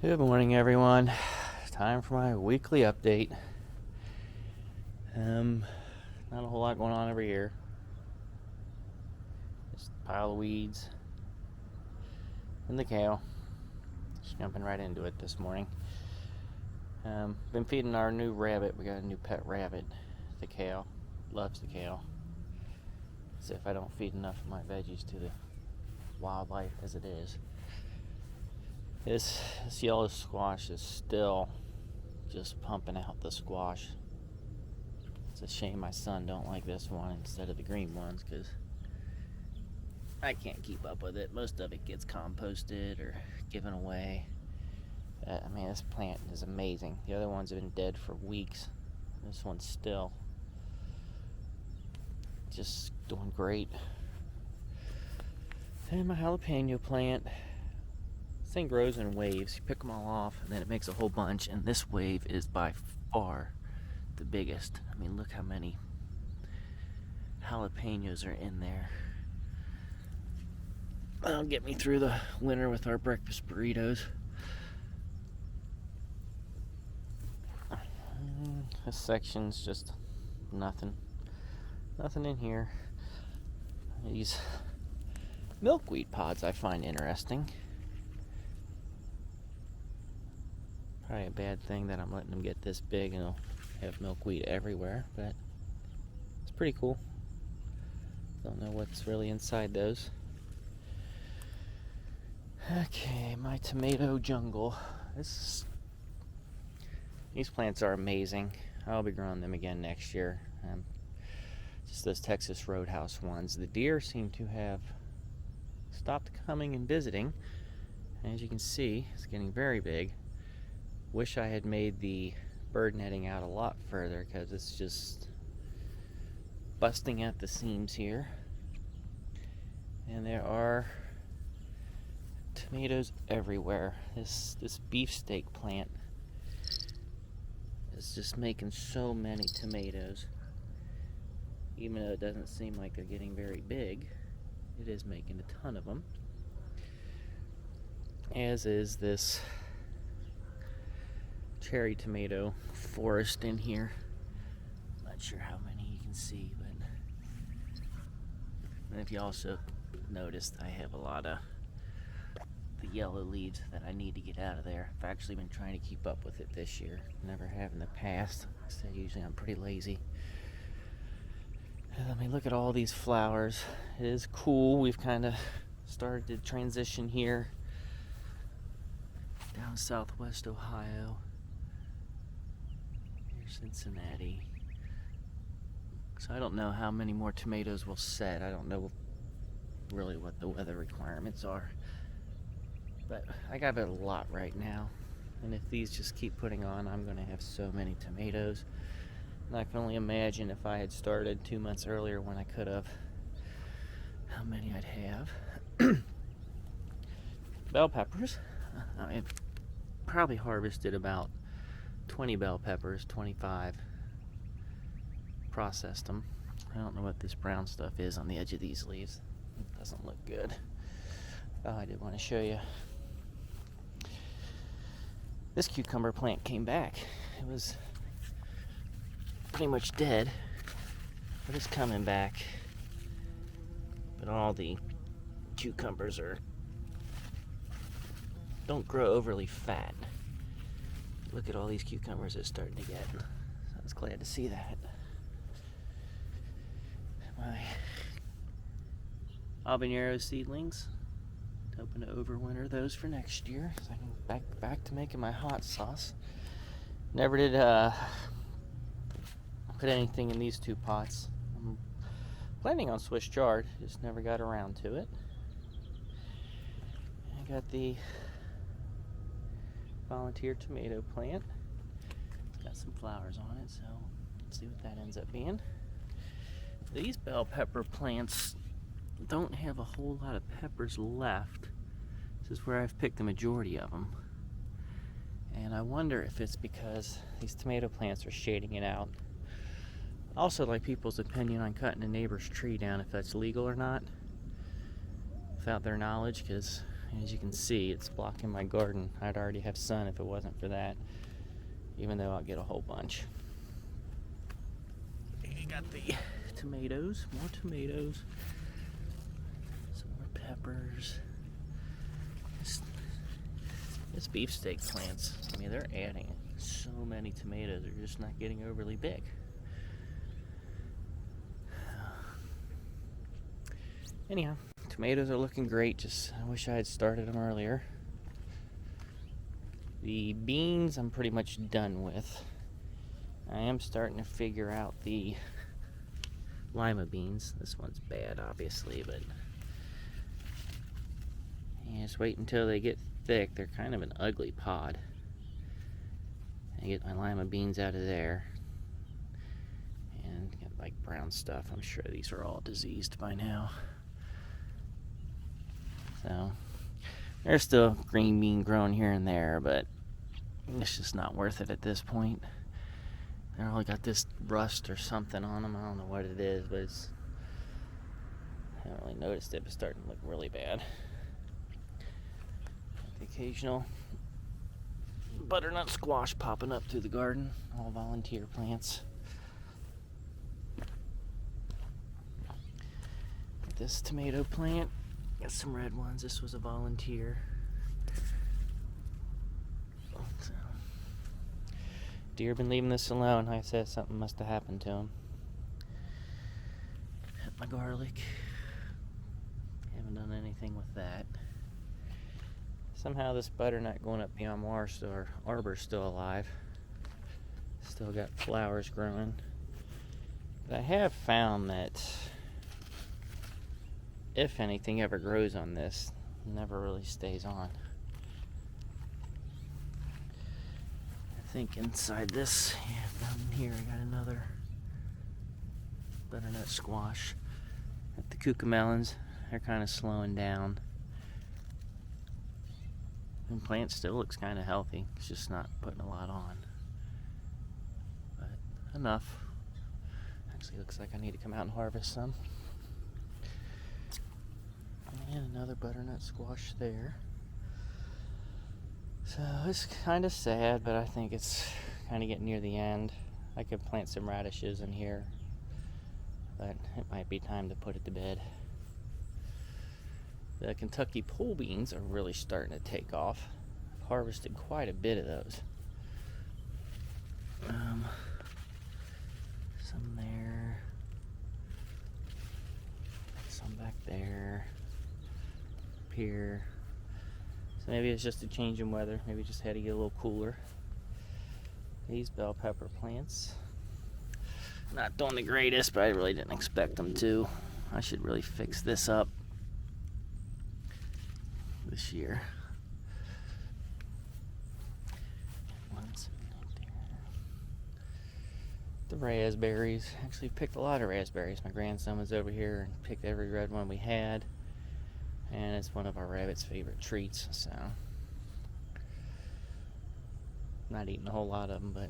Good morning, everyone. Time for my weekly update. Not a whole lot going on over here. Just a pile of weeds and the cow. Just jumping right into it this morning. Been feeding our new rabbit. We got a new pet rabbit. The cow loves the cow. As if I don't feed enough of my veggies to the wildlife as it is. This yellow squash is still just pumping out the squash. It's a shame my son don't like this one instead of the green ones, because I can't keep up with it. Most of it gets composted or given away. This plant is amazing. The other ones have been dead for weeks. This one's still just doing great. And my jalapeno plant. This thing grows in waves. You pick them all off and then it makes a whole bunch, and this wave is by far the biggest. Look how many jalapenos are in there. That'll get me through the winter with our breakfast burritos. This section's just nothing in here. These milkweed pods I find interesting. Probably a bad thing that I'm letting them get this big and they'll have milkweed everywhere, but it's pretty cool. Don't know what's really inside those. Okay, my tomato jungle. These plants are amazing. I'll be growing them again next year. Just those Texas Roadhouse ones. The deer seem to have stopped coming and visiting. As you can see, it's getting very big. Wish I had made the bird netting out a lot further, because it's just busting at the seams here. And there are tomatoes everywhere. This beefsteak plant is just making so many tomatoes. Even though it doesn't seem like they're getting very big, it is making a ton of them. As is this cherry tomato forest in here. Not sure how many you can see, but and if you also noticed, I have a lot of the yellow leaves that I need to get out of there. I've actually been trying to keep up with it this year. Never have in the past. So usually I'm pretty lazy. Look at all these flowers. It is cool. We've kind of started to transition here down southwest Ohio. Here's Cincinnati. So I don't know how many more tomatoes will set. I don't know really what the weather requirements are. But I got a lot right now. And if these just keep putting on, I'm going to have so many tomatoes. And I can only imagine if I had started 2 months earlier when I could have, how many I'd have. Bell peppers. I probably harvested about 20 bell peppers, 25. Processed them. I don't know what this brown stuff is on the edge of these leaves. It doesn't look good. Oh, I did want to show you. This cucumber plant came back. It was pretty much dead, but it's coming back. But all the cucumbers don't grow overly fat. Look at all these cucumbers it's starting to get. So I was glad to see that. My habanero seedlings, hoping to overwinter those for next year, so I can back to making my hot sauce. Never did put anything in these two pots. I'm planning on Swiss chard, just never got around to it. I got the volunteer tomato plant. It's got some flowers on it, so let's see what that ends up being. These bell pepper plants don't have a whole lot of peppers left. This is where I've picked the majority of them. And I wonder if it's because these tomato plants are shading it out. Also, like people's opinion on cutting a neighbor's tree down, if that's legal or not, without their knowledge, because As you can see, it's blocking my garden. I'd already have sun if it wasn't for that, even though I'll get a whole bunch. You got the tomatoes, more tomatoes, some more peppers. This beefsteak plants, I mean, they're adding so many tomatoes, they're just not getting overly big. Anyhow, tomatoes are looking great, just I wish I had started them earlier. The beans I'm pretty much done with. I am starting to figure out the lima beans. This one's bad, obviously, but yeah, just wait until they get thick. They're kind of an ugly pod. I get my lima beans out of there and get like brown stuff. I'm sure these are all diseased by now. So there's still green bean growing here and there, but it's just not worth it at this point. They're all got this rust or something on them. I don't know what it is, but I haven't really noticed it, but it's starting to look really bad. The occasional butternut squash popping up through the garden, all volunteer plants. This tomato plant, got some red ones. This was a volunteer. So, deer been leaving this alone. Like I said, something must have happened to him. Hit my garlic. Haven't done anything with that. Somehow this butternut going up beyond Mars, our arbor's still alive. Still got flowers growing. But I have found that if anything ever grows on this, it never really stays on. I think inside this, yeah, down here I got another butternut squash. At the cucamelons, they're kind of slowing down. The plant still looks kind of healthy. It's just not putting a lot on. But enough. Actually looks like I need to come out and harvest some. And another butternut squash there. So it's kind of sad, but I think it's kind of getting near the end. I could plant some radishes in here, but it might be time to put it to bed. The Kentucky pole beans are really starting to take off. I've harvested quite a bit of those. Some there, some back there, up here. So maybe it's just a change in weather. Maybe just had to get a little cooler. These bell pepper plants, not doing the greatest, but I really didn't expect them to. I should really fix this up this year. The raspberries. Actually picked a lot of raspberries. My grandson was over here and picked every red one we had. And it's one of our rabbit's favorite treats, so not eating a whole lot of them, but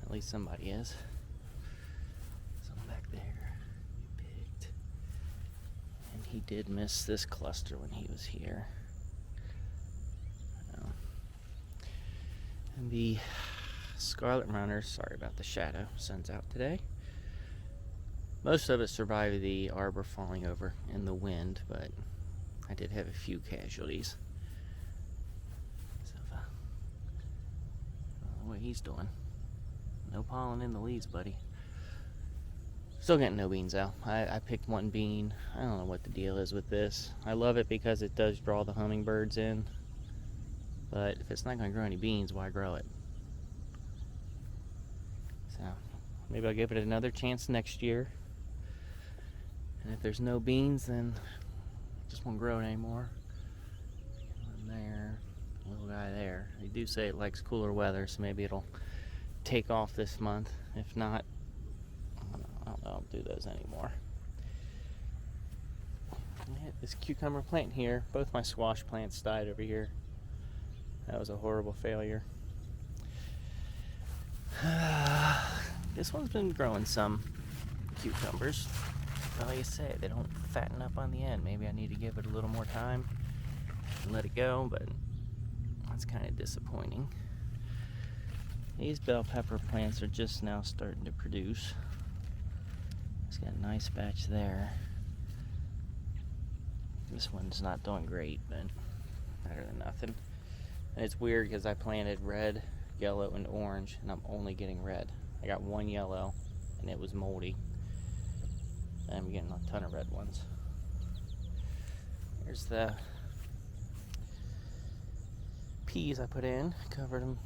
at least somebody is. Some back there we picked. And he did miss this cluster when he was here. And the scarlet runners, sorry about the shadow, sun's out today. Most of it survived the arbor falling over in the wind, but I did have a few casualties. So, what he's doing. No pollen in the leaves, buddy. Still getting no beans out. I picked one bean. I don't know what the deal is with this. I love it because it does draw the hummingbirds in. But if it's not going to grow any beans, why grow it? So maybe I'll give it another chance next year. And if there's no beans, then it just won't grow it anymore. One there, little guy there. They do say it likes cooler weather, so maybe it'll take off this month. If not, I don't do those anymore. This cucumber plant here, both my squash plants died over here. That was a horrible failure. This one's been growing some cucumbers. But like I say, they don't fatten up on the end. Maybe I need to give it a little more time. and let it go, but that's kind of disappointing. These bell pepper plants are just now starting to produce. It's got a nice batch there. This one's not doing great, but better than nothing. And it's weird because I planted red, yellow, and orange, and I'm only getting red. I got one yellow, and it was moldy. And I'm getting a ton of red ones. Here's the peas I put in, covered them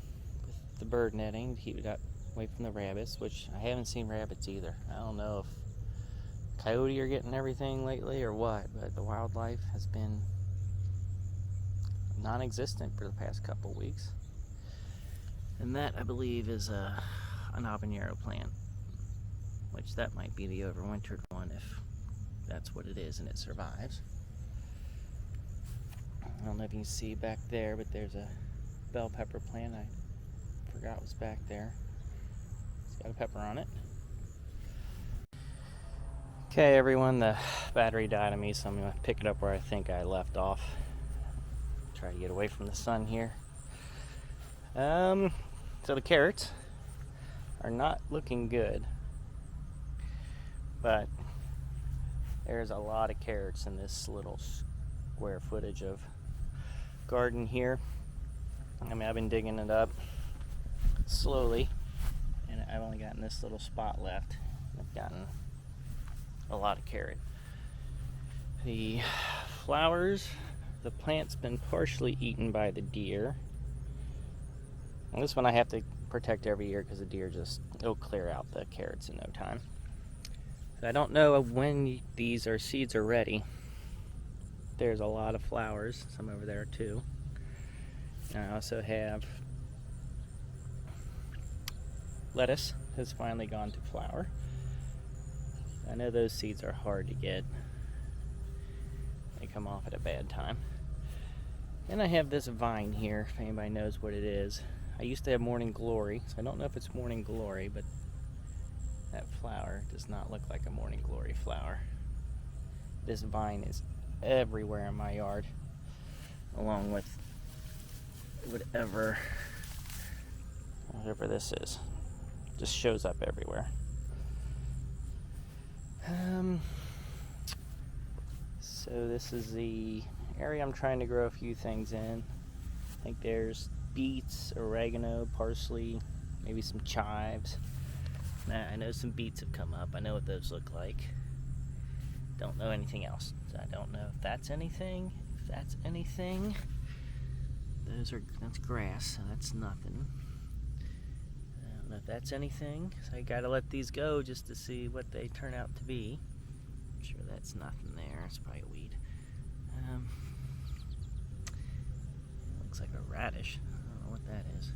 with the bird netting to keep it away from the rabbits, which I haven't seen rabbits either. I don't know if coyote are getting everything lately or what, but the wildlife has been non-existent for the past couple weeks. And that, I believe, is an habanero plant, which that might be the overwintered one if that's what it is and it survives. I don't know if you can see back there, but there's a bell pepper plant I forgot was back there. It's got a pepper on it. Okay, everyone, the battery died on me, so I'm going to pick it up where I think I left off. Try to get away from the sun here. So the carrots are not looking good, but there's a lot of carrots in this little square footage of garden here. I mean, I've been digging it up slowly, and I've only gotten this little spot left. I've gotten a lot of carrot. The flowers, the plant's been partially eaten by the deer. And this one I have to protect every year because the deer it'll clear out the carrots in no time. So I don't know when these seeds are ready. There's a lot of flowers, some over there too. And I also have lettuce has finally gone to flower. I know those seeds are hard to get. They come off at a bad time. And I have this vine here, if anybody knows what it is. I used to have morning glory, so I don't know if it's morning glory, but that flower does not look like a morning glory flower. This vine is everywhere in my yard, along with whatever this is. Just shows up everywhere. So this is the area I'm trying to grow a few things in. I think there's beets, oregano, parsley, maybe some chives. I know some beets have come up. I know what those look like. Don't know anything else. So I don't know if that's anything. If that's anything, that's grass, so that's nothing. I don't know if that's anything. So I gotta let these go just to see what they turn out to be. I'm sure that's nothing there. It's probably a weed. Looks like a radish. I don't know what that is.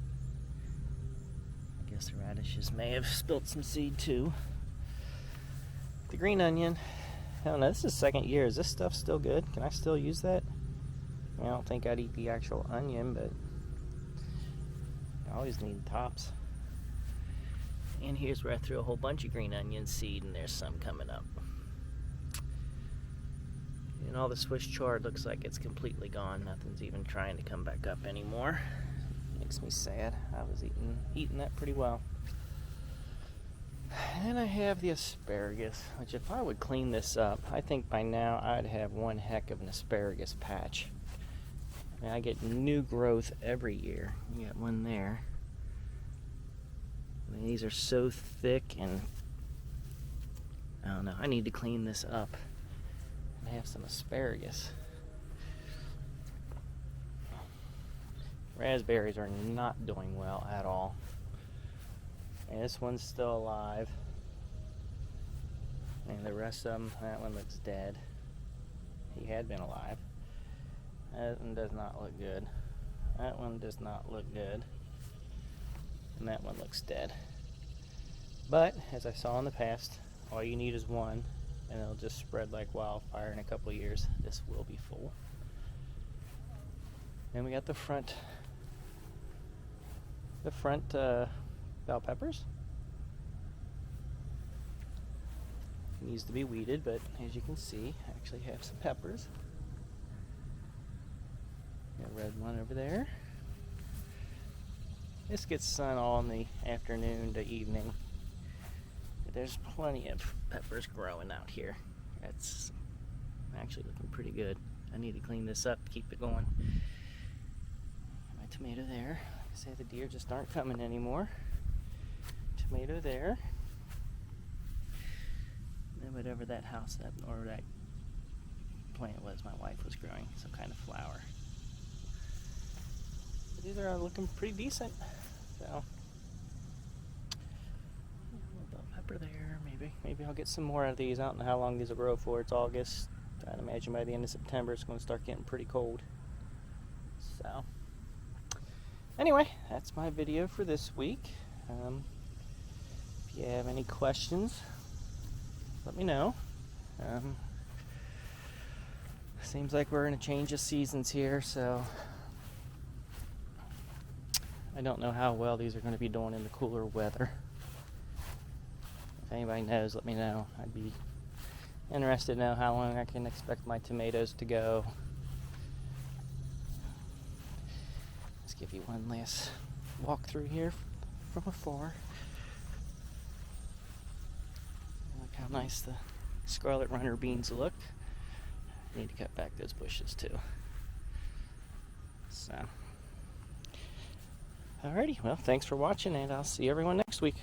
I guess the radishes may have spilt some seed too. The green onion. I don't know, this is the second year. Is this stuff still good? Can I still use that? I mean, I don't think I'd eat the actual onion, but I always need tops. And here's where I threw a whole bunch of green onion seed, and there's some coming up. And all the Swiss chard looks like it's completely gone. Nothing's even trying to come back up anymore. Makes me sad. I was eating that pretty well. And I have the asparagus, which if I would clean this up, I think by now I'd have one heck of an asparagus patch. I mean, I get new growth every year. You got one there. I mean, these are so thick, and I don't know. I need to clean this up. I have some asparagus. Raspberries are not doing well at all. And this one's still alive. And the rest of them, that one looks dead. He had been alive. That one does not look good. That one does not look good. And that one looks dead. But, as I saw in the past, all you need is one, and it'll just spread like wildfire in a couple years. This will be full. Then we got the front bell peppers. Needs to be weeded, but as you can see, I actually have some peppers. Got a red one over there. This gets sun all in the afternoon to evening. But there's plenty of peppers growing out here. That's actually looking pretty good. I need to clean this up, keep it going. My tomato there. Like I say, the deer just aren't coming anymore. Tomato there. And then whatever that house or that plant was my wife was growing, some kind of flower. But these are looking pretty decent. So a little bell pepper there, maybe I'll get some more out of these. I don't know how long these will grow for. It's August. I'd imagine by the end of September it's going to start getting pretty cold. So anyway, that's my video for this week. If you have any questions, let me know. Seems like we're in a change of seasons here, so I don't know how well these are going to be doing in the cooler weather. If anybody knows, let me know. I'd be interested to know how long I can expect my tomatoes to go. Let's give you one last walk through here from afar. Look how nice the scarlet runner beans look. I need to cut back those bushes too. So, alrighty, well, thanks for watching, and I'll see everyone next week.